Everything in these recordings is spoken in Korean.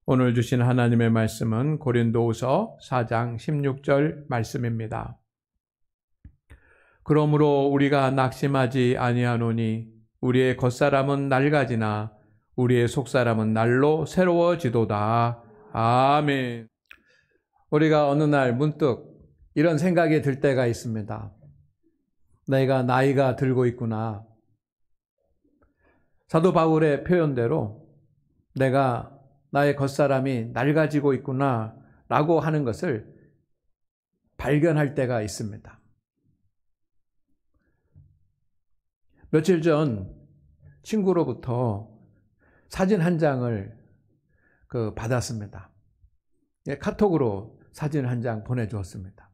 오늘 주신 하나님의 말씀은 고린도후서 4장 16절 말씀입니다. 그러므로 우리가 낙심하지 아니하노니 우리의 겉사람은 낡아지나 우리의 속사람은 날로 새로워지도다. 아멘. 우리가 어느 날 문득 이런 생각이 들 때가 있습니다. 내가 나이가 들고 있구나. 사도 바울의 표현대로 내가 나의 겉사람이 낡아지고 있구나 라고 하는 것을 발견할 때가 있습니다. 며칠 전 친구로부터 사진 한 장을 받았습니다. 카톡으로 사진 한 장 보내주었습니다.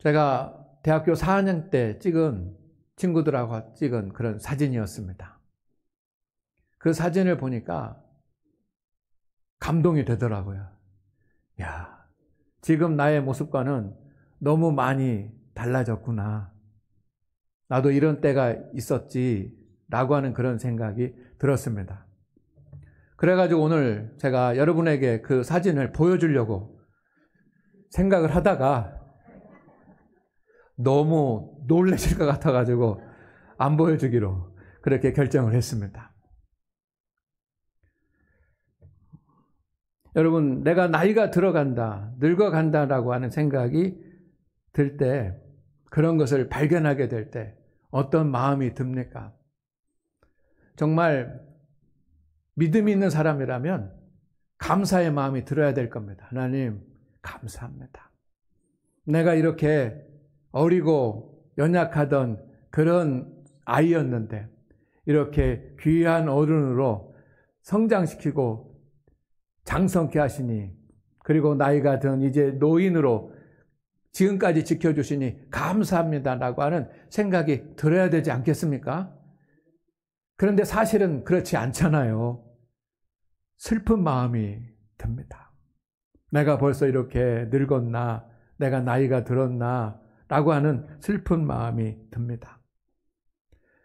제가 대학교 4학년 때 친구들하고 찍은 그런 사진이었습니다. 그 사진을 보니까 감동이 되더라고요. 야, 지금 나의 모습과는 너무 많이 달라졌구나. 나도 이런 때가 있었지 라고 하는 그런 생각이 들었습니다. 그래가지고 오늘 제가 여러분에게 그 사진을 보여주려고 생각을 하다가 너무 놀라실 것 같아가지고 안 보여주기로 그렇게 결정을 했습니다. 여러분, 내가 나이가 들어간다, 늙어간다라고 하는 생각이 들 때, 그런 것을 발견하게 될 때 어떤 마음이 듭니까? 정말 믿음이 있는 사람이라면 감사의 마음이 들어야 될 겁니다. 하나님, 감사합니다. 내가 이렇게 어리고 연약하던 그런 아이였는데 이렇게 귀한 어른으로 성장시키고 장성케 하시니, 그리고 나이가 든 이제 노인으로 지금까지 지켜주시니 감사합니다라고 하는 생각이 들어야 되지 않겠습니까? 그런데 사실은 그렇지 않잖아요. 슬픈 마음이 듭니다. 내가 벌써 이렇게 늙었나, 내가 나이가 들었나 라고 하는 슬픈 마음이 듭니다.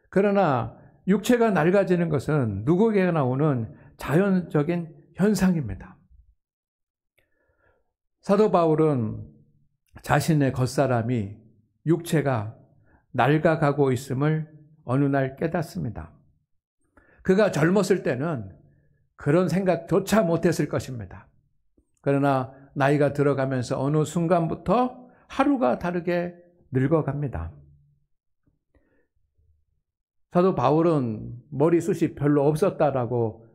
그러나 육체가 낡아지는 것은 누구에게나 오는 자연적인 현상입니다. 사도 바울은 자신의 겉사람이, 육체가 낡아가고 있음을 어느 날 깨닫습니다. 그가 젊었을 때는 그런 생각조차 못했을 것입니다. 그러나 나이가 들어가면서 어느 순간부터 하루가 다르게 늙어갑니다. 사도 바울은 머리숱이 별로 없었다라고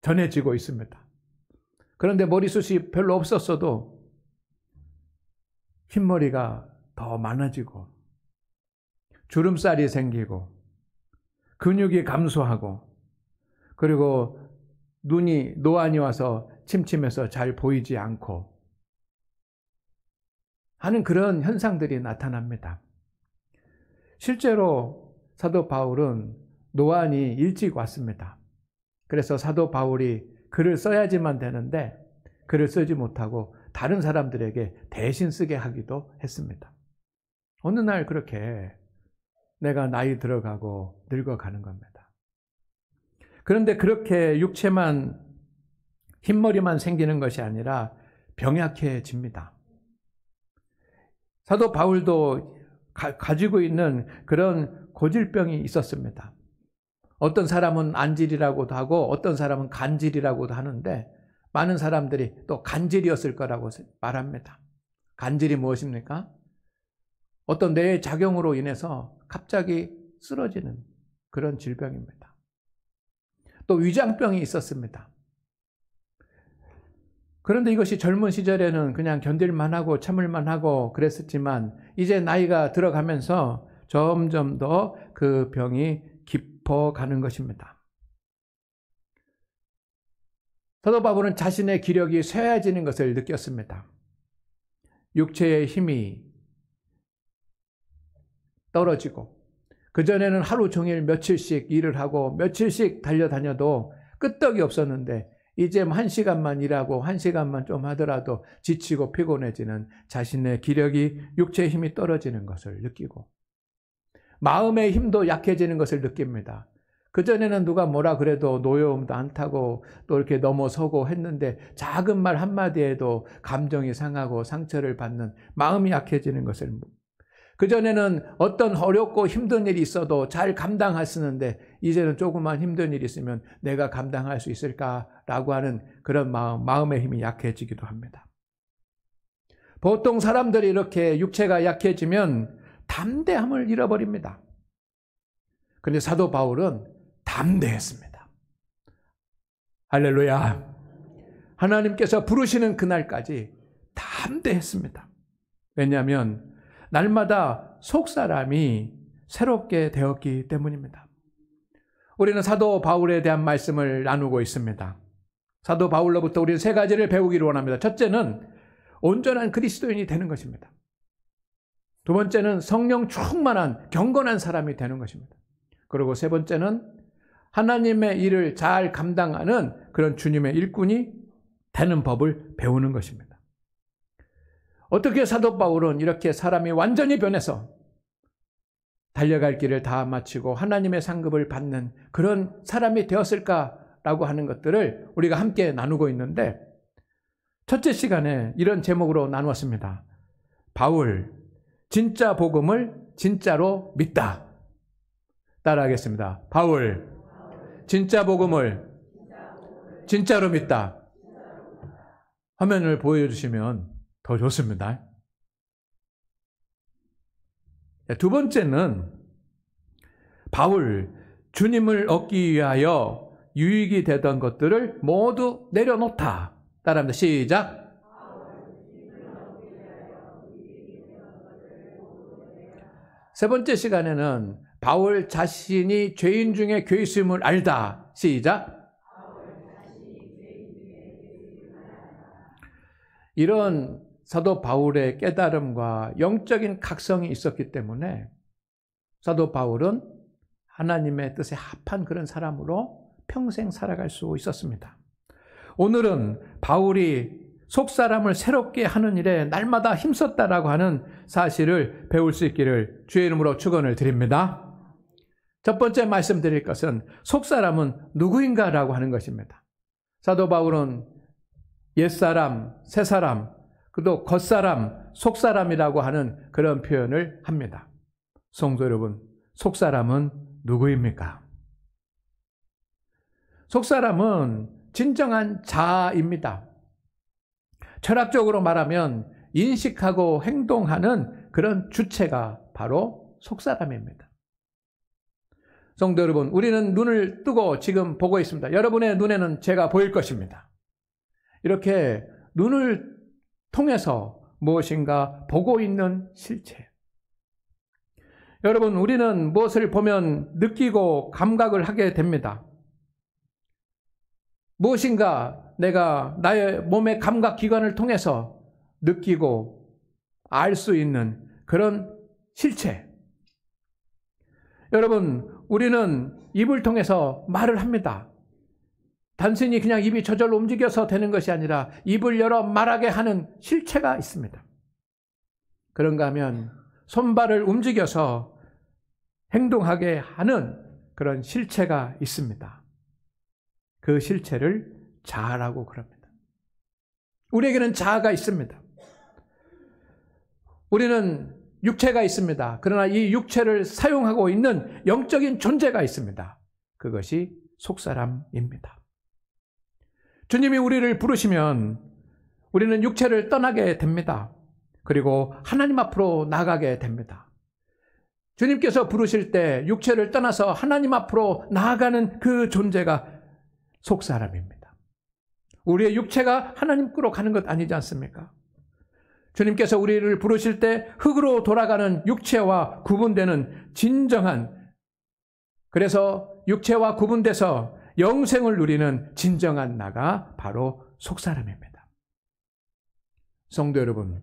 전해지고 있습니다. 그런데 머리숱이 별로 없었어도 흰머리가 더 많아지고 주름살이 생기고 근육이 감소하고, 그리고 눈이 노안이 와서 침침해서 잘 보이지 않고 하는 그런 현상들이 나타납니다. 실제로 사도 바울은 노안이 일찍 왔습니다. 그래서 사도 바울이 글을 써야지만 되는데 글을 쓰지 못하고 다른 사람들에게 대신 쓰게 하기도 했습니다. 어느 날 그렇게 내가 나이 들어가고 늙어가는 겁니다. 그런데 그렇게 육체만, 흰머리만 생기는 것이 아니라 병약해집니다. 사도 바울도 가지고 있는 그런 고질병이 있었습니다. 어떤 사람은 안질이라고도 하고 어떤 사람은 간질이라고도 하는데, 많은 사람들이 또 간질이었을 거라고 말합니다. 간질이 무엇입니까? 어떤 뇌의 작용으로 인해서 갑자기 쓰러지는 그런 질병입니다. 또 위장병이 있었습니다. 그런데 이것이 젊은 시절에는 그냥 견딜만 하고 참을만 하고 그랬었지만, 이제 나이가 들어가면서 점점 더 그 병이 깊어가는 것입니다. 사도 바울은 자신의 기력이 쇠해지는 것을 느꼈습니다. 육체의 힘이 떨어지고, 그전에는 하루 종일 며칠씩 일을 하고 며칠씩 달려다녀도 끄떡이 없었는데 이제 1시간만 일하고 1시간만 좀 하더라도 지치고 피곤해지는 자신의 기력이, 육체의 힘이 떨어지는 것을 느끼고, 마음의 힘도 약해지는 것을 느낍니다. 그전에는 누가 뭐라 그래도 노여움도 안 타고 또 이렇게 넘어서고 했는데 작은 말 한마디에도 감정이 상하고 상처를 받는 마음이 약해지는 것을, 그전에는 어떤 어렵고 힘든 일이 있어도 잘 감당하시는데 이제는 조그만 힘든 일이 있으면 내가 감당할 수 있을까라고 하는 그런 마음의 힘이 약해지기도 합니다. 보통 사람들이 이렇게 육체가 약해지면 담대함을 잃어버립니다. 그런데 사도 바울은 담대했습니다. 할렐루야. 하나님께서 부르시는 그날까지 담대했습니다. 왜냐하면 날마다 속사람이 새롭게 되었기 때문입니다. 우리는 사도 바울에 대한 말씀을 나누고 있습니다. 사도 바울로부터 우리는 세 가지를 배우기를 원합니다. 첫째는 온전한 그리스도인이 되는 것입니다. 두 번째는 성령 충만한 경건한 사람이 되는 것입니다. 그리고 세 번째는 하나님의 일을 잘 감당하는 그런 주님의 일꾼이 되는 법을 배우는 것입니다. 어떻게 사도 바울은 이렇게 사람이 완전히 변해서 달려갈 길을 다 마치고 하나님의 상급을 받는 그런 사람이 되었을까라고 하는 것들을 우리가 함께 나누고 있는데, 첫째 시간에 이런 제목으로 나누었습니다. 바울, 진짜 복음을 진짜로 믿다. 따라하겠습니다. 바울, 진짜 복음을 진짜로 믿다. 화면을 보여주시면 더 좋습니다. 두 번째는 바울, 주님을 얻기 위하여 유익이 되던 것들을 모두 내려놓다. 따라합니다. 시작. 세 번째 시간에는 바울 자신이 죄인 중에 괴수임을 알다. 시작. 이런 사도 바울의 깨달음과 영적인 각성이 있었기 때문에 사도 바울은 하나님의 뜻에 합한 그런 사람으로 평생 살아갈 수 있었습니다. 오늘은 바울이 속사람을 새롭게 하는 일에 날마다 힘썼다라고 하는 사실을 배울 수 있기를 주의 이름으로 축원을 드립니다. 첫 번째 말씀드릴 것은 속사람은 누구인가라고 하는 것입니다. 사도 바울은 옛사람, 새사람, 그도 겉사람, 속사람이라고 하는 그런 표현을 합니다. 성도 여러분, 속사람은 누구입니까? 속사람은 진정한 자아입니다. 철학적으로 말하면 인식하고 행동하는 그런 주체가 바로 속사람입니다. 성도 여러분, 우리는 눈을 뜨고 지금 보고 있습니다. 여러분의 눈에는 제가 보일 것입니다. 이렇게 눈을 통해서 무엇인가 보고 있는 실체. 여러분, 우리는 무엇을 보면 느끼고 감각을 하게 됩니다. 무엇인가 내가 나의 몸의 감각 기관을 통해서 느끼고 알 수 있는 그런 실체. 여러분, 우리는 입을 통해서 말을 합니다. 단순히 그냥 입이 저절로 움직여서 되는 것이 아니라 입을 열어 말하게 하는 실체가 있습니다. 그런가 하면 손발을 움직여서 행동하게 하는 그런 실체가 있습니다. 그 실체를 자아라고 그럽니다. 우리에게는 자아가 있습니다. 우리는 육체가 있습니다. 그러나 이 육체를 사용하고 있는 영적인 존재가 있습니다. 그것이 속사람입니다. 주님이 우리를 부르시면 우리는 육체를 떠나게 됩니다. 그리고 하나님 앞으로 나가게 됩니다. 주님께서 부르실 때 육체를 떠나서 하나님 앞으로 나아가는 그 존재가 속사람입니다. 우리의 육체가 하나님께로 가는 것 아니지 않습니까? 주님께서 우리를 부르실 때 흙으로 돌아가는 육체와 구분되는 진정한, 그래서 육체와 구분돼서 영생을 누리는 진정한 나가 바로 속사람입니다. 성도 여러분,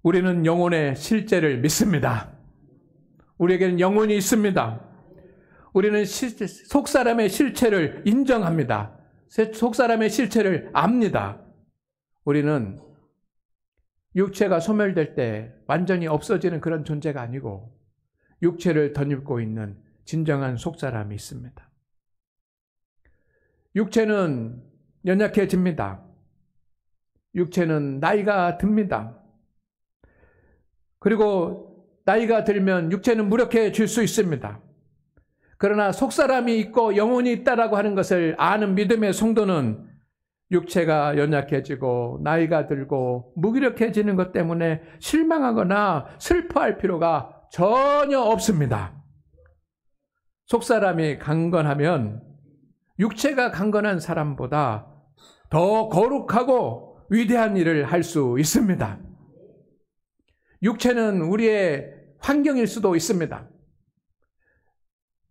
우리는 영혼의 실제를 믿습니다. 우리에게는 영혼이 있습니다. 우리는 속사람의 실체를 인정합니다. 속사람의 실체를 압니다. 우리는 육체가 소멸될 때 완전히 없어지는 그런 존재가 아니고 육체를 덧입고 있는 진정한 속사람이 있습니다. 육체는 연약해집니다. 육체는 나이가 듭니다. 그리고 나이가 들면 육체는 무력해질 수 있습니다. 그러나 속사람이 있고 영혼이 있다라고 하는 것을 아는 믿음의 성도는 육체가 연약해지고 나이가 들고 무기력해지는 것 때문에 실망하거나 슬퍼할 필요가 전혀 없습니다. 속사람이 강건하면 육체가 강건한 사람보다 더 거룩하고 위대한 일을 할 수 있습니다. 육체는 우리의 환경일 수도 있습니다.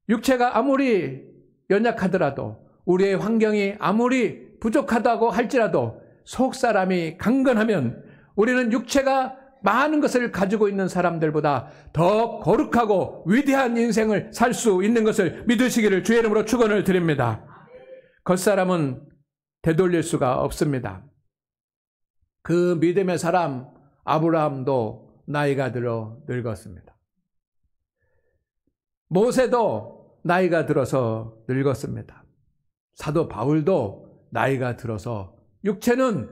육체가 아무리 연약하더라도 우리의 환경이 아무리 부족하다고 할지라도 속사람이 강건하면 우리는 육체가 많은 것을 가지고 있는 사람들보다 더 거룩하고 위대한 인생을 살 수 있는 것을 믿으시기를 주의 이름으로 축원을 드립니다. 겉사람은 되돌릴 수가 없습니다. 그 믿음의 사람 아브라함도 나이가 들어 늙었습니다. 모세도 나이가 들어서 늙었습니다. 사도 바울도 나이가 들어서 육체는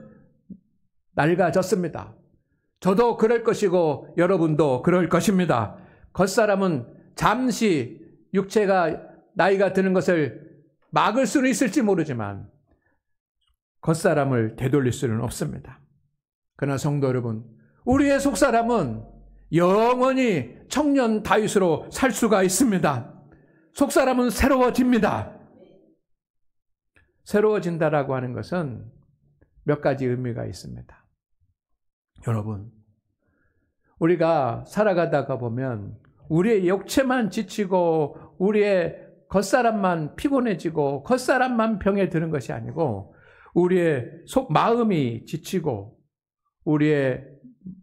낡아졌습니다. 저도 그럴 것이고 여러분도 그럴 것입니다. 겉사람은 잠시 육체가 나이가 드는 것을 막을 수는 있을지 모르지만 겉사람을 되돌릴 수는 없습니다. 그러나 성도 여러분, 우리의 속사람은 영원히 청년 다윗으로 살 수가 있습니다. 속사람은 새로워집니다. 새로워진다라고 하는 것은 몇 가지 의미가 있습니다. 여러분, 우리가 살아가다가 보면 우리의 육체만 지치고 우리의 겉사람만 피곤해지고 겉사람만 병에 드는 것이 아니고 우리의 마음이 지치고 우리의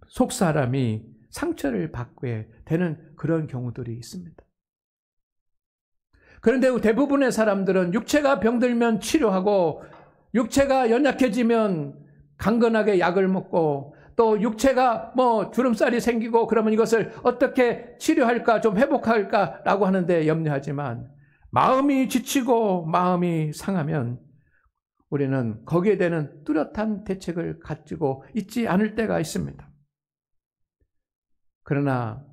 속사람이 상처를 받게 되는 그런 경우들이 있습니다. 그런데 대부분의 사람들은 육체가 병들면 치료하고 육체가 연약해지면 강건하게 약을 먹고 또 육체가 주름살이 생기고 그러면 이것을 어떻게 치료할까 좀 회복할까라고 하는데 염려하지만 마음이 지치고 마음이 상하면 우리는 거기에 대한 뚜렷한 대책을 가지고 있지 않을 때가 있습니다. 그러나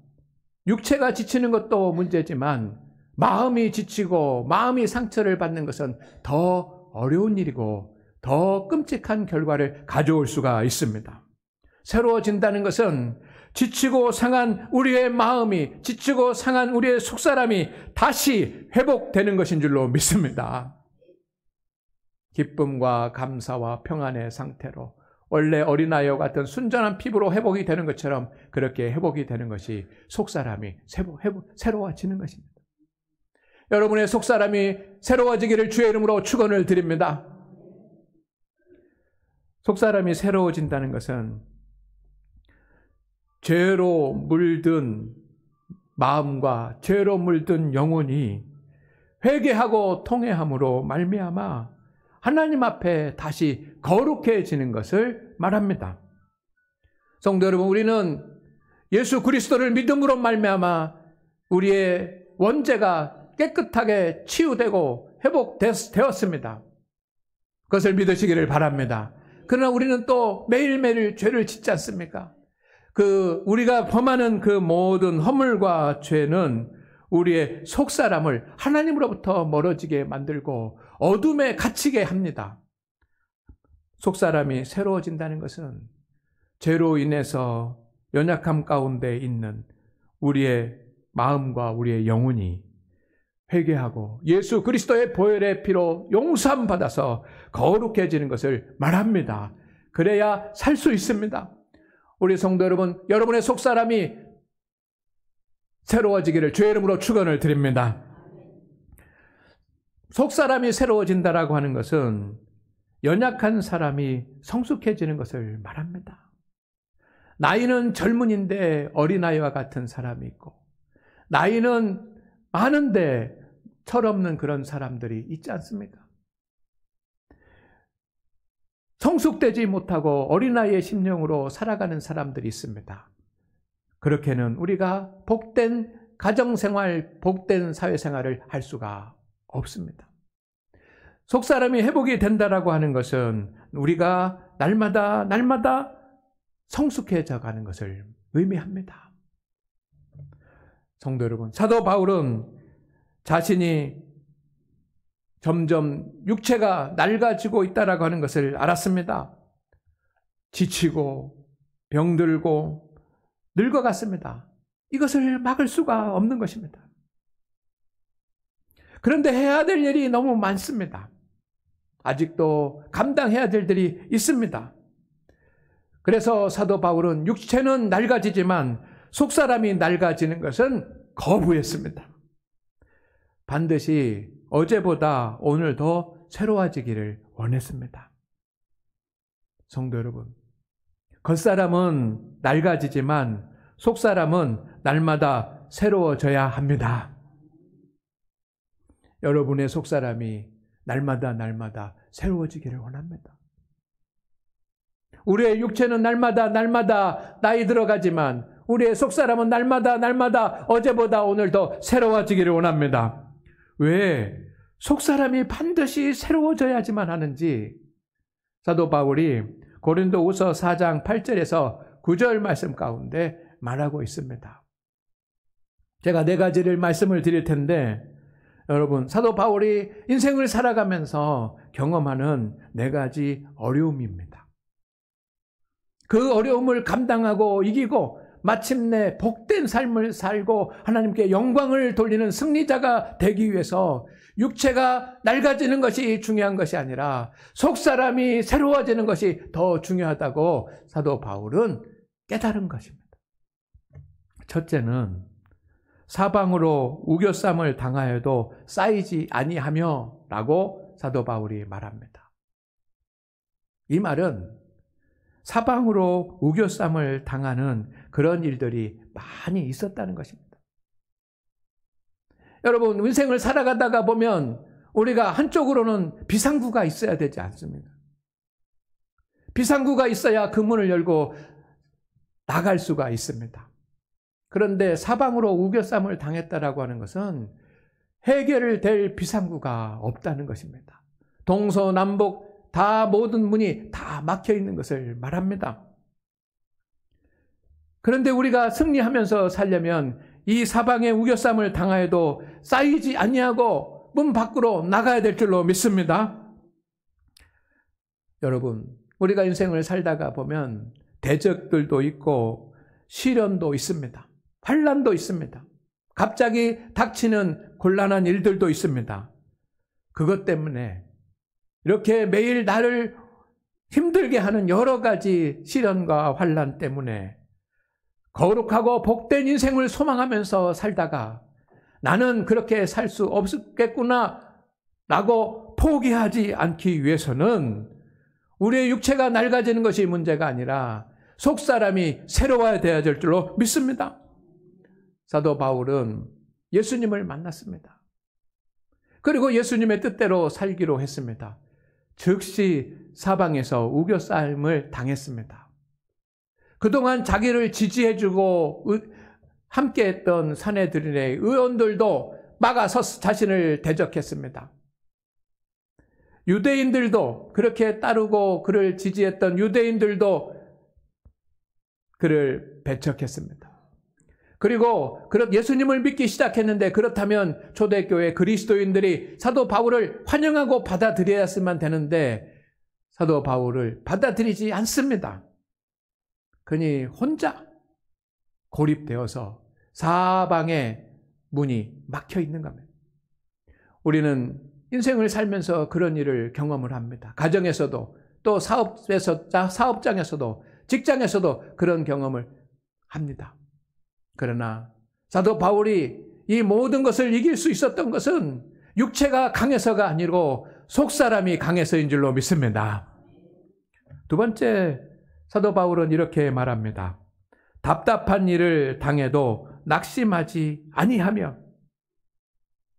육체가 지치는 것도 문제지만 마음이 지치고 마음이 상처를 받는 것은 더 어려운 일이고 더 끔찍한 결과를 가져올 수가 있습니다. 새로워진다는 것은 지치고 상한 우리의 마음이, 지치고 상한 우리의 속사람이 다시 회복되는 것인 줄로 믿습니다. 기쁨과 감사와 평안의 상태로 원래 어린아이와 같은 순전한 피부로 회복이 되는 것처럼 그렇게 회복이 되는 것이 속사람이 새로워지는 것입니다. 여러분의 속사람이 새로워지기를 주의 이름으로 축원을 드립니다. 속사람이 새로워진다는 것은 죄로 물든 마음과 죄로 물든 영혼이 회개하고 통회함으로 말미암아 하나님 앞에 다시 거룩해지는 것을 말합니다. 성도 여러분, 우리는 예수 그리스도를 믿음으로 말미암아 우리의 원죄가 깨끗하게 치유되고 회복되었습니다. 그것을 믿으시기를 바랍니다. 그러나 우리는 또 매일매일 죄를 짓지 않습니까? 우리가 범하는 그 모든 허물과 죄는 우리의 속사람을 하나님으로부터 멀어지게 만들고 어둠에 갇히게 합니다. 속사람이 새로워진다는 것은 죄로 인해서 연약함 가운데 있는 우리의 마음과 우리의 영혼이 회개하고 예수 그리스도의 보혈의 피로 용서함 받아서 거룩해지는 것을 말합니다. 그래야 살 수 있습니다. 우리 성도 여러분, 여러분의 속사람이 새로워지기를 주의 이름으로 축원을 드립니다. 속사람이 새로워진다라고 하는 것은 연약한 사람이 성숙해지는 것을 말합니다. 나이는 젊은인데 어린아이와 같은 사람이 있고 나이는 많은데 철없는 그런 사람들이 있지 않습니까? 성숙되지 못하고 어린아이의 심령으로 살아가는 사람들이 있습니다. 그렇게는 우리가 복된 가정생활, 복된 사회생활을 할 수가 없습니다. 속사람이 회복이 된다라고 하는 것은 우리가 날마다 성숙해져 가는 것을 의미합니다. 성도 여러분, 사도 바울은 자신이 점점 육체가 낡아지고 있다라고 하는 것을 알았습니다. 지치고 병들고 늙어갔습니다. 이것을 막을 수가 없는 것입니다. 그런데 해야 될 일이 너무 많습니다. 아직도 감당해야 될 일이 있습니다. 그래서 사도 바울은 육체는 낡아지지만 속사람이 낡아지는 것은 거부했습니다. 반드시 어제보다 오늘 더 새로워지기를 원했습니다. 성도 여러분, 겉사람은 낡아지지만 속사람은 날마다 새로워져야 합니다. 여러분의 속사람이 날마다 새로워지기를 원합니다. 우리의 육체는 날마다 나이 들어가지만 우리의 속사람은 날마다 어제보다 오늘 더 새로워지기를 원합니다. 왜 속사람이 반드시 새로워져야지만 하는지 사도 바울이 고린도후서 4장 8절에서 9절 말씀 가운데 말하고 있습니다. 제가 4가지를 말씀을 드릴 텐데 여러분, 사도 바울이 인생을 살아가면서 경험하는 4가지 어려움입니다. 그 어려움을 감당하고 이기고 마침내 복된 삶을 살고 하나님께 영광을 돌리는 승리자가 되기 위해서 육체가 낡아지는 것이 중요한 것이 아니라 속사람이 새로워지는 것이 더 중요하다고 사도 바울은 깨달은 것입니다. 첫째는 사방으로 우겨쌈을 당하여도 쌓이지 아니하며 라고 사도 바울이 말합니다. 이 말은 사방으로 우겨쌈을 당하는 그런 일들이 많이 있었다는 것입니다. 여러분, 인생을 살아가다가 보면 우리가 한쪽으로는 비상구가 있어야 되지 않습니까? 비상구가 있어야 그 문을 열고 나갈 수가 있습니다. 그런데 사방으로 우겨쌈을 당했다라고 하는 것은 해결될 비상구가 없다는 것입니다. 동서남북 다 모든 문이 다 막혀 있는 것을 말합니다. 그런데 우리가 승리하면서 살려면 이 사방에 우겨쌈을 당하여도 쌓이지 아니하고 문 밖으로 나가야 될 줄로 믿습니다. 여러분, 우리가 인생을 살다가 보면 대적들도 있고 시련도 있습니다. 환난도 있습니다. 갑자기 닥치는 곤란한 일들도 있습니다. 그것 때문에 이렇게 매일 나를 힘들게 하는 여러 가지 시련과 환난 때문에 거룩하고 복된 인생을 소망하면서 살다가 나는 그렇게 살 수 없겠구나 라고 포기하지 않기 위해서는 우리의 육체가 낡아지는 것이 문제가 아니라 속사람이 새로워야 되어야 될 줄로 믿습니다. 사도 바울은 예수님을 만났습니다. 그리고 예수님의 뜻대로 살기로 했습니다. 즉시 사방에서 우겨싸임을 당했습니다. 그동안 자기를 지지해주고 함께했던 사내들인의 의원들도 막아서 자신을 대적했습니다. 유대인들도 그렇게 따르고 그를 지지했던 유대인들도 그를 배척했습니다. 그리고 예수님을 믿기 시작했는데 그렇다면 초대교회 그리스도인들이 사도 바울을 환영하고 받아들여야만 되는데 사도 바울을 받아들이지 않습니다. 그니 혼자 고립되어서 사방에 문이 막혀 있는 겁니다. 우리는 인생을 살면서 그런 일을 경험을 합니다. 가정에서도 또 사업장에서도 직장에서도 그런 경험을 합니다. 그러나 사도 바울이 이 모든 것을 이길 수 있었던 것은 육체가 강해서가 아니고 속사람이 강해서인 줄로 믿습니다. 두 번째, 사도 바울은 이렇게 말합니다. 답답한 일을 당해도 낙심하지 아니하며.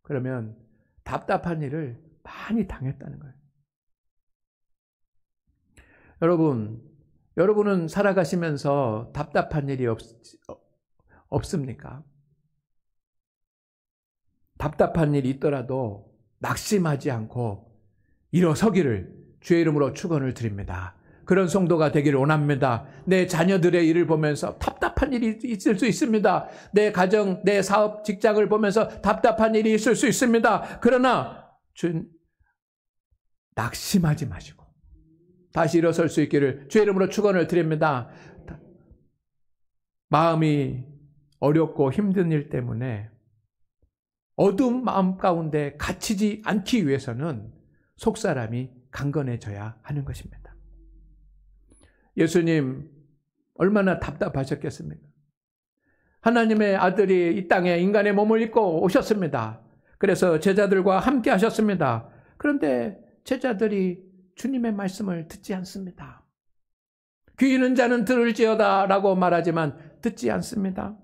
그러면 답답한 일을 많이 당했다는 거예요. 여러분은 살아가시면서 답답한 일이 없습니까? 답답한 일이 있더라도 낙심하지 않고 일어서기를 주의 이름으로 축원을 드립니다. 그런 성도가 되기를 원합니다. 내 자녀들의 일을 보면서 답답한 일이 있을 수 있습니다. 내 가정, 내 사업, 직장을 보면서 답답한 일이 있을 수 있습니다. 그러나 낙심하지 마시고 다시 일어설 수 있기를 주의 이름으로 축원을 드립니다. 마음이 어렵고 힘든 일 때문에 어두운 마음 가운데 갇히지 않기 위해서는 속사람이 강건해져야 하는 것입니다. 예수님 얼마나 답답하셨겠습니까? 하나님의 아들이 이 땅에 인간의 몸을 입고 오셨습니다. 그래서 제자들과 함께 하셨습니다. 그런데 제자들이 주님의 말씀을 듣지 않습니다. 귀 있는 자는 들을지어다 라고 말하지만 듣지 않습니다.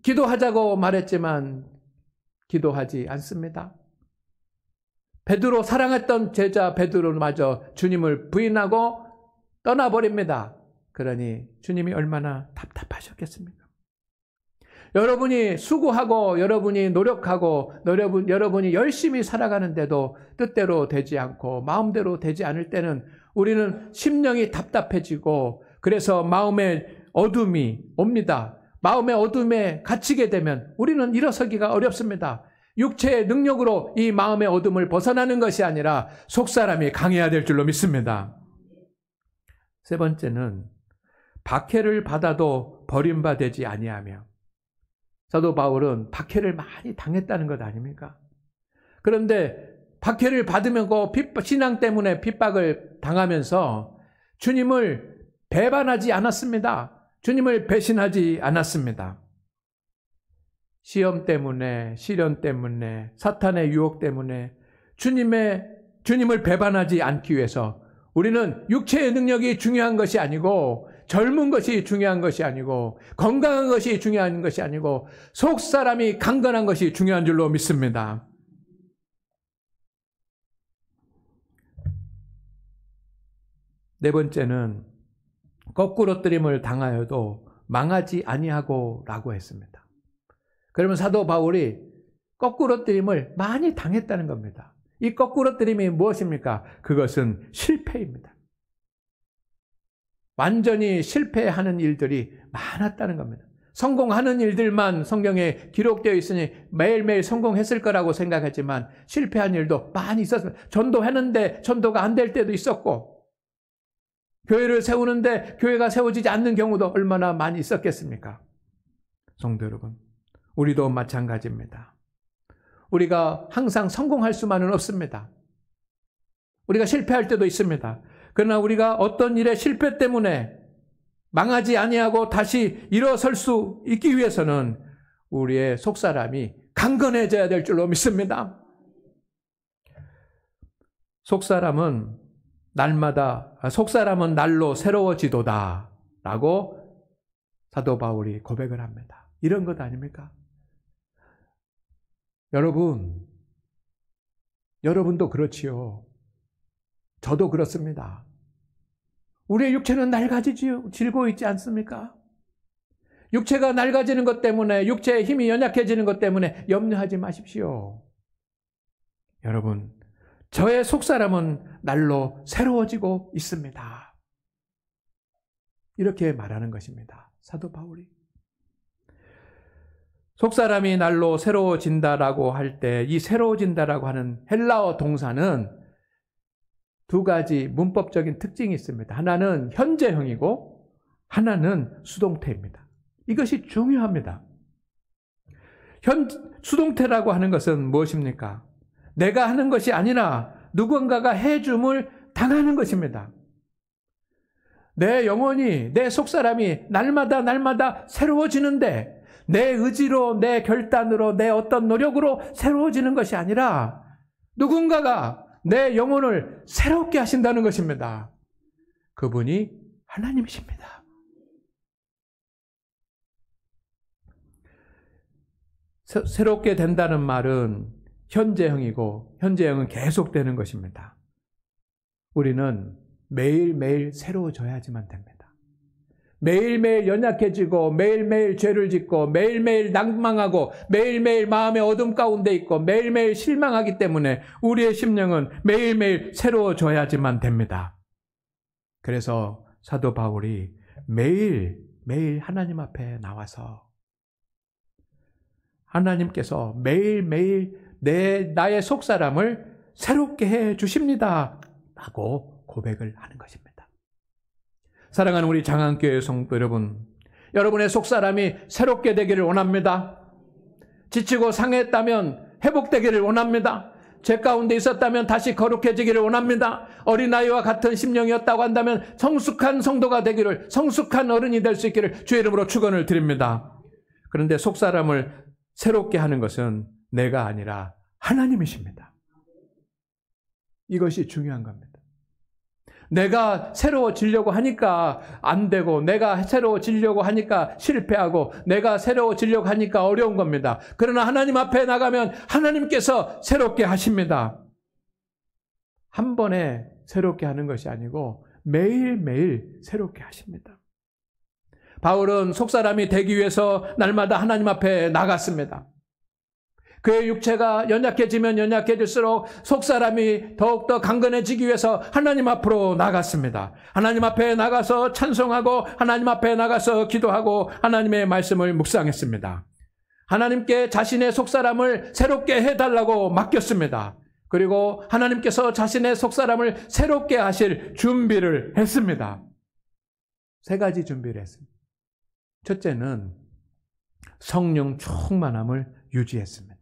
기도하자고 말했지만 기도하지 않습니다. 베드로, 사랑했던 제자 베드로마저 주님을 부인하고 떠나버립니다. 그러니 주님이 얼마나 답답하셨겠습니까? 여러분이 수고하고 여러분이 노력하고 여러분이 열심히 살아가는데도 뜻대로 되지 않고 마음대로 되지 않을 때는 우리는 심령이 답답해지고 그래서 마음의 어둠이 옵니다. 마음의 어둠에 갇히게 되면 우리는 일어서기가 어렵습니다. 육체의 능력으로 이 마음의 어둠을 벗어나는 것이 아니라 속사람이 강해야 될 줄로 믿습니다. 세 번째는 박해를 받아도 버림받지 아니하며. 사도 바울은 박해를 많이 당했다는 것 아닙니까? 그런데 박해를 받으면 신앙 때문에 핍박을 당하면서 주님을 배반하지 않았습니다. 주님을 배신하지 않았습니다. 시험 때문에, 시련 때문에, 사탄의 유혹 때문에 주님을 배반하지 않기 위해서 우리는 육체의 능력이 중요한 것이 아니고 젊은 것이 중요한 것이 아니고 건강한 것이 중요한 것이 아니고 속사람이 강건한 것이 중요한 줄로 믿습니다. 네 번째는 거꾸로뜨림을 당하여도 망하지 아니하고 라고 했습니다. 그러면 사도 바울이 거꾸로뜨림을 많이 당했다는 겁니다. 이 거꾸로뜨림이 무엇입니까? 그것은 실패입니다. 완전히 실패하는 일들이 많았다는 겁니다. 성공하는 일들만 성경에 기록되어 있으니 매일매일 성공했을 거라고 생각했지만 실패한 일도 많이 있었습니다. 전도했는데 전도가 안 될 때도 있었고 교회를 세우는데 교회가 세워지지 않는 경우도 얼마나 많이 있었겠습니까? 성도 여러분, 우리도 마찬가지입니다. 우리가 항상 성공할 수만은 없습니다. 우리가 실패할 때도 있습니다. 그러나 우리가 어떤 일의 실패 때문에 망하지 아니하고 다시 일어설 수 있기 위해서는 우리의 속사람이 강건해져야 될 줄로 믿습니다. 속사람은 날로 새로워지도다 라고 사도 바울이 고백을 합니다. 이런 것 아닙니까? 여러분도 그렇지요. 저도 그렇습니다. 우리의 육체는 낡아지고 있지 않습니까? 육체가 낡아지는 것 때문에, 육체의 힘이 연약해지는 것 때문에 염려하지 마십시오. 여러분, 저의 속사람은 날로 새로워지고 있습니다. 이렇게 말하는 것입니다. 사도 바울이. 속사람이 날로 새로워진다라고 할 때 이 새로워진다라고 하는 헬라어 동사는 두 가지 문법적인 특징이 있습니다. 하나는 현재형이고 하나는 수동태입니다. 이것이 중요합니다. 수동태라고 하는 것은 무엇입니까? 내가 하는 것이 아니라 누군가가 해줌을 당하는 것입니다. 내 영혼이, 내 속사람이 날마다 새로워지는데 내 의지로, 내 결단으로, 내 어떤 노력으로 새로워지는 것이 아니라 누군가가 내 영혼을 새롭게 하신다는 것입니다. 그분이 하나님이십니다. 새롭게 된다는 말은 현재형이고 현재형은 계속되는 것입니다. 우리는 매일매일 새로워져야지만 됩니다. 매일매일 연약해지고 매일매일 죄를 짓고 매일매일 낭망하고 매일매일 마음의 어둠 가운데 있고 매일매일 실망하기 때문에 우리의 심령은 매일매일 새로워져야지만 됩니다. 그래서 사도 바울이 매일매일 하나님 앞에 나와서 하나님께서 매일매일 나의 속사람을 새롭게 해 주십니다 라고 고백을 하는 것입니다. 사랑하는 우리 장안교회 성도 여러분, 여러분의 속사람이 새롭게 되기를 원합니다. 지치고 상했다면 회복되기를 원합니다. 죄 가운데 있었다면 다시 거룩해지기를 원합니다. 어린아이와 같은 심령이었다고 한다면 성숙한 성도가 되기를, 성숙한 어른이 될 수 있기를 주의 이름으로 축원을 드립니다. 그런데 속사람을 새롭게 하는 것은 내가 아니라 하나님이십니다. 이것이 중요한 겁니다. 내가 새로워지려고 하니까 안 되고, 내가 새로워지려고 하니까 실패하고, 내가 새로워지려고 하니까 어려운 겁니다. 그러나 하나님 앞에 나가면 하나님께서 새롭게 하십니다. 한 번에 새롭게 하는 것이 아니고 매일매일 새롭게 하십니다. 바울은 속사람이 되기 위해서 날마다 하나님 앞에 나갔습니다. 그의 육체가 연약해지면 연약해질수록 속사람이 더욱더 강건해지기 위해서 하나님 앞으로 나갔습니다. 하나님 앞에 나가서 찬송하고 하나님 앞에 나가서 기도하고 하나님의 말씀을 묵상했습니다. 하나님께 자신의 속사람을 새롭게 해달라고 맡겼습니다. 그리고 하나님께서 자신의 속사람을 새롭게 하실 준비를 했습니다. 세 가지 준비를 했습니다. 첫째는 성령 충만함을 유지했습니다.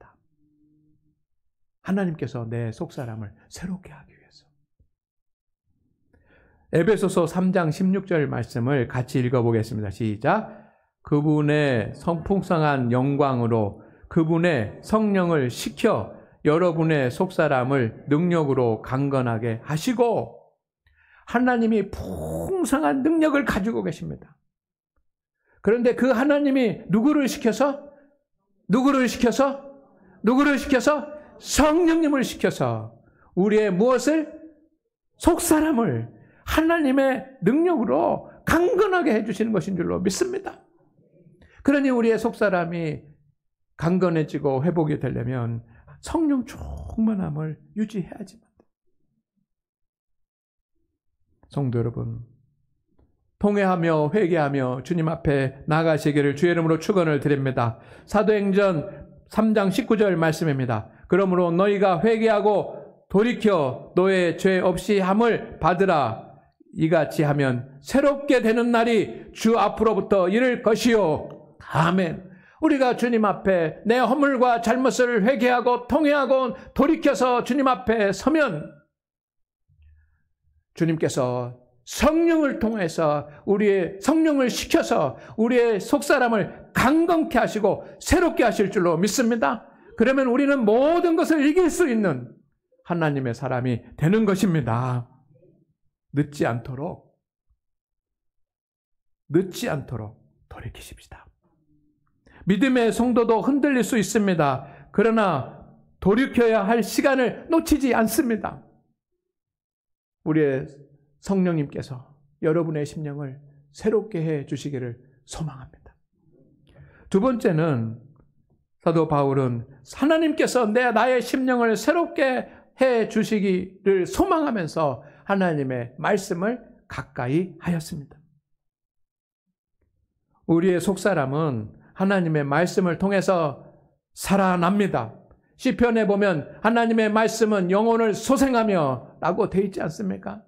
하나님께서 내 속사람을 새롭게 하기 위해서. 에베소서 3장 16절 말씀을 같이 읽어보겠습니다. 시작. 그분의 성풍성한 영광으로 그분의 성령을 식혀 여러분의 속사람을 능력으로 강건하게 하시고, 하나님이 풍성한 능력을 가지고 계십니다. 그런데 그 하나님이 누구를 시켜서 성령님을 시켜서 우리의 무엇을? 속사람을 하나님의 능력으로 강건하게 해주시는 것인 줄로 믿습니다. 그러니 우리의 속사람이 강건해지고 회복이 되려면 성령 충만함을 유지해야지만. 성도 여러분, 통회하며 회개하며 주님 앞에 나가시기를 주의 이름으로 축원을 드립니다. 사도행전 3장 19절 말씀입니다. 그러므로 너희가 회개하고 돌이켜 너의 죄 없이 함을 받으라. 이같이 하면 새롭게 되는 날이 주 앞으로부터 이를 것이요. 아멘. 우리가 주님 앞에 내 허물과 잘못을 회개하고 통회하고 돌이켜서 주님 앞에 서면 주님께서 성령을 통해서 우리의 성령을 시켜서 우리의 속사람을 강건케 하시고 새롭게 하실 줄로 믿습니다. 그러면 우리는 모든 것을 이길 수 있는 하나님의 사람이 되는 것입니다. 늦지 않도록 돌이키십시다. 믿음의 성도도 흔들릴 수 있습니다. 그러나 돌이켜야 할 시간을 놓치지 않습니다. 우리의 성령님께서 여러분의 심령을 새롭게 해 주시기를 소망합니다. 두 번째는 사도 바울은 하나님께서 나의 심령을 새롭게 해 주시기를 소망하면서 하나님의 말씀을 가까이 하였습니다. 우리의 속사람은 하나님의 말씀을 통해서 살아납니다. 시편에 보면 하나님의 말씀은 영혼을 소생하며 라고 되어 있지 않습니까?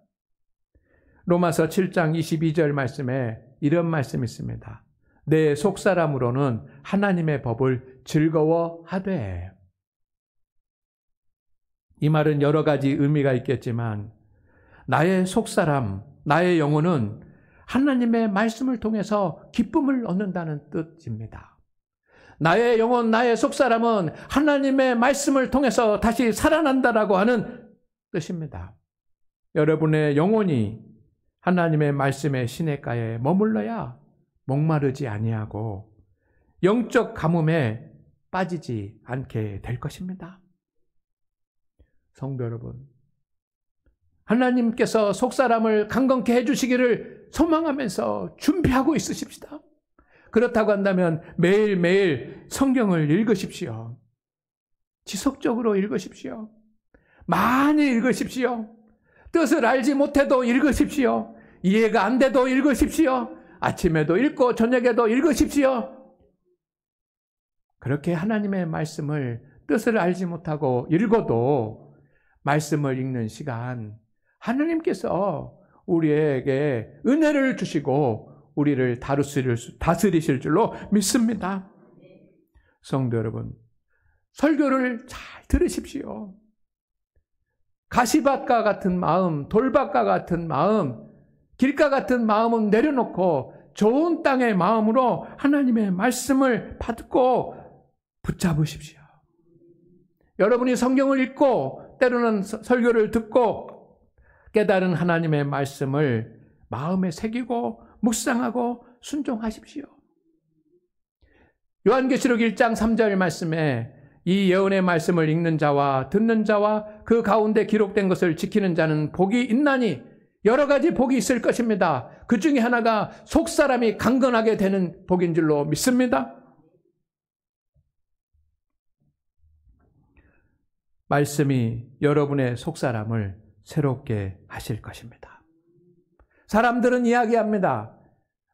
로마서 7장 22절 말씀에 이런 말씀이 있습니다. 내 속사람으로는 하나님의 법을 즐거워하되. 이 말은 여러 가지 의미가 있겠지만 나의 속사람, 나의 영혼은 하나님의 말씀을 통해서 기쁨을 얻는다는 뜻입니다. 나의 영혼, 나의 속사람은 하나님의 말씀을 통해서 다시 살아난다라고 하는 뜻입니다. 여러분의 영혼이 하나님의 말씀의 시냇가에 머물러야 목마르지 아니하고 영적 가뭄에 빠지지 않게 될 것입니다. 성도 여러분, 하나님께서 속사람을 강건케 해주시기를 소망하면서 준비하고 있으십시다. 그렇다고 한다면 매일매일 성경을 읽으십시오. 지속적으로 읽으십시오. 많이 읽으십시오. 뜻을 알지 못해도 읽으십시오. 이해가 안 돼도 읽으십시오. 아침에도 읽고 저녁에도 읽으십시오. 그렇게 하나님의 말씀을 뜻을 알지 못하고 읽어도 말씀을 읽는 시간, 하나님께서 우리에게 은혜를 주시고 우리를 다스리실 줄로 믿습니다. 성도 여러분, 설교를 잘 들으십시오. 가시밭과 같은 마음, 돌밭과 같은 마음, 길가 같은 마음은 내려놓고 좋은 땅의 마음으로 하나님의 말씀을 받고 붙잡으십시오. 여러분이 성경을 읽고 때로는 설교를 듣고 깨달은 하나님의 말씀을 마음에 새기고 묵상하고 순종하십시오. 요한계시록 1장 3절 말씀에 이 예언의 말씀을 읽는 자와 듣는 자와 그 가운데 기록된 것을 지키는 자는 복이 있나니, 여러 가지 복이 있을 것입니다. 그 중에 하나가 속사람이 강건하게 되는 복인 줄로 믿습니다. 말씀이 여러분의 속사람을 새롭게 하실 것입니다. 사람들은 이야기합니다.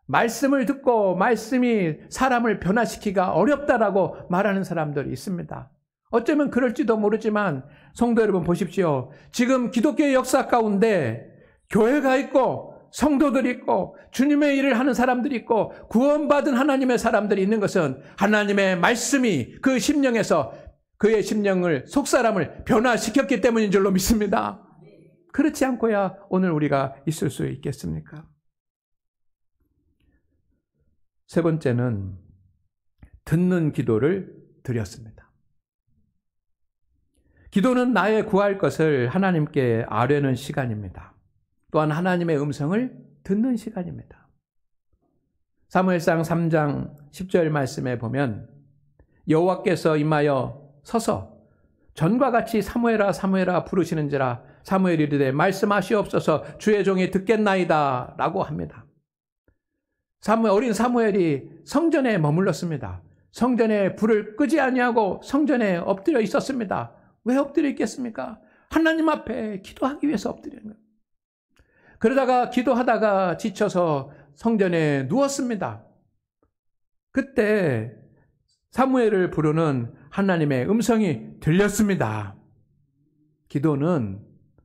말씀을 듣고 말씀이 사람을 변화시키기가 어렵다라고 말하는 사람들이 있습니다. 어쩌면 그럴지도 모르지만 성도 여러분 보십시오. 지금 기독교의 역사 가운데 교회가 있고 성도들이 있고 주님의 일을 하는 사람들이 있고 구원받은 하나님의 사람들이 있는 것은 하나님의 말씀이 그 심령에서 그의 심령을, 속사람을 변화시켰기 때문인 줄로 믿습니다. 그렇지 않고야 오늘 우리가 있을 수 있겠습니까? 세 번째는 듣는 기도를 드렸습니다. 기도는 나의 구할 것을 하나님께 아뢰는 시간입니다. 또한 하나님의 음성을 듣는 시간입니다. 사무엘상 3장 10절 말씀에 보면 여호와께서 임하여 서서 전과 같이 사무엘아 사무엘아 부르시는지라 사무엘이 이르되 말씀하시옵소서 주의 종이 듣겠나이다 라고 합니다. 어린 사무엘이 성전에 머물렀습니다. 성전에 불을 끄지 아니하고 성전에 엎드려 있었습니다. 왜 엎드려 있겠습니까? 하나님 앞에 기도하기 위해서 엎드리는 거예요. 그러다가 기도하다가 지쳐서 성전에 누웠습니다. 그때 사무엘을 부르는 하나님의 음성이 들렸습니다. 기도는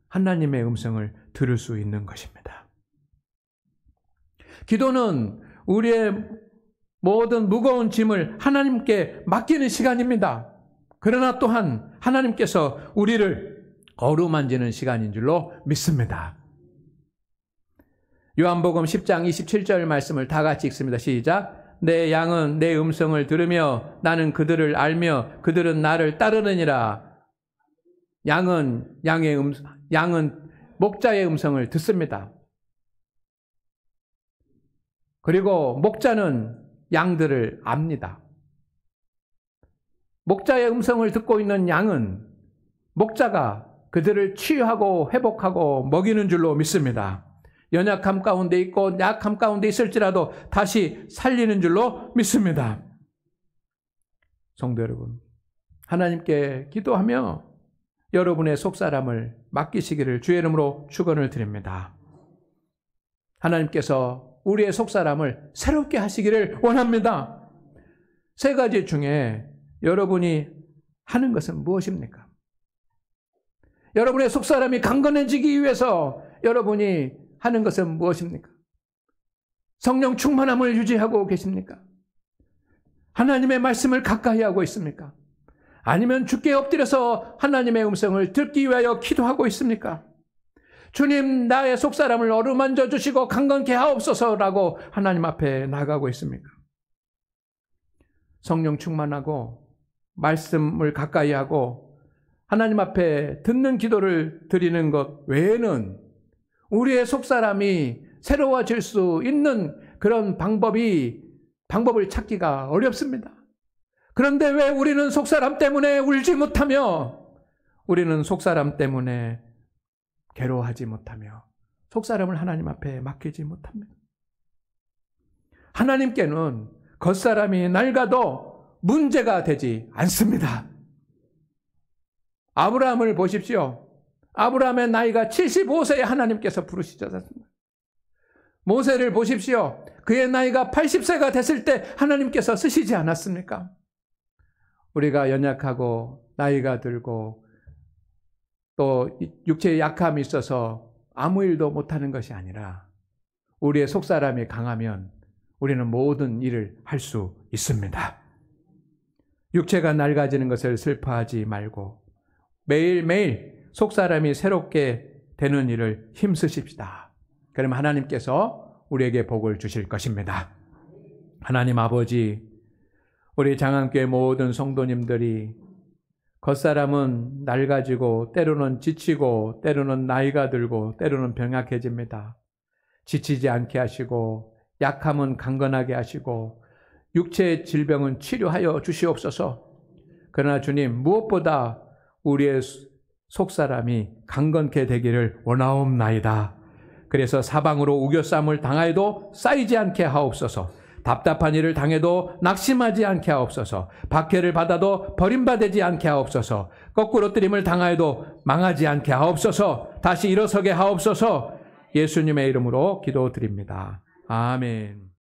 하나님의 음성을 들을 수 있는 것입니다. 기도는 우리의 모든 무거운 짐을 하나님께 맡기는 시간입니다. 그러나 또한 하나님께서 우리를 어루만지는 시간인 줄로 믿습니다. 요한복음 10장 27절 말씀을 다 같이 읽습니다. 시작. 내 양은 내 음성을 들으며 나는 그들을 알며 그들은 나를 따르느니라. 양은 목자의 음성을 듣습니다. 그리고 목자는 양들을 압니다. 목자의 음성을 듣고 있는 양은 목자가 그들을 치유하고 회복하고 먹이는 줄로 믿습니다. 연약함 가운데 있고 약함 가운데 있을지라도 다시 살리는 줄로 믿습니다. 성도 여러분, 하나님께 기도하며 여러분의 속사람을 맡기시기를 주의 이름으로 축원을 드립니다. 하나님께서 우리의 속사람을 새롭게 하시기를 원합니다. 세 가지 중에 여러분이 하는 것은 무엇입니까? 여러분의 속사람이 강건해지기 위해서 여러분이 하는 것은 무엇입니까? 성령 충만함을 유지하고 계십니까? 하나님의 말씀을 가까이 하고 있습니까? 아니면 주께 엎드려서 하나님의 음성을 듣기 위하여 기도하고 있습니까? 주님, 나의 속사람을 어루만져 주시고 강건케 하옵소서라고 하나님 앞에 나가고 있습니까? 성령 충만하고 말씀을 가까이 하고 하나님 앞에 듣는 기도를 드리는 것 외에는 우리의 속사람이 새로워질 수 있는 그런 방법을 찾기가 어렵습니다. 그런데 왜 우리는 속사람 때문에 울지 못하며 우리는 속사람 때문에 괴로워하지 못하며 속사람을 하나님 앞에 맡기지 못합니다. 하나님께는 겉사람이 낡아도 문제가 되지 않습니다. 아브라함을 보십시오. 아브라함의 나이가 75세에 하나님께서 부르시지 않습니까? 모세를 보십시오. 그의 나이가 80세가 됐을 때 하나님께서 쓰시지 않았습니까? 우리가 연약하고 나이가 들고 또 육체의 약함이 있어서 아무 일도 못하는 것이 아니라 우리의 속사람이 강하면 우리는 모든 일을 할 수 있습니다. 육체가 낡아지는 것을 슬퍼하지 말고 매일매일 속사람이 새롭게 되는 일을 힘쓰십시다. 그럼 하나님께서 우리에게 복을 주실 것입니다. 하나님 아버지, 우리 장안교회 모든 성도님들이 겉사람은 낡아지고 때로는 지치고 때로는 나이가 들고 때로는 병약해집니다. 지치지 않게 하시고 약함은 강건하게 하시고 육체의 질병은 치료하여 주시옵소서. 그러나 주님, 무엇보다 우리의 속사람이 강건케 되기를 원하옵나이다. 그래서 사방으로 우겨쌈을 당하여도 쌓이지 않게 하옵소서. 답답한 일을 당해도 낙심하지 않게 하옵소서. 박해를 받아도 버림받지 않게 하옵소서. 거꾸로 뜨림을 당하여도 망하지 않게 하옵소서. 다시 일어서게 하옵소서. 예수님의 이름으로 기도드립니다. 아멘.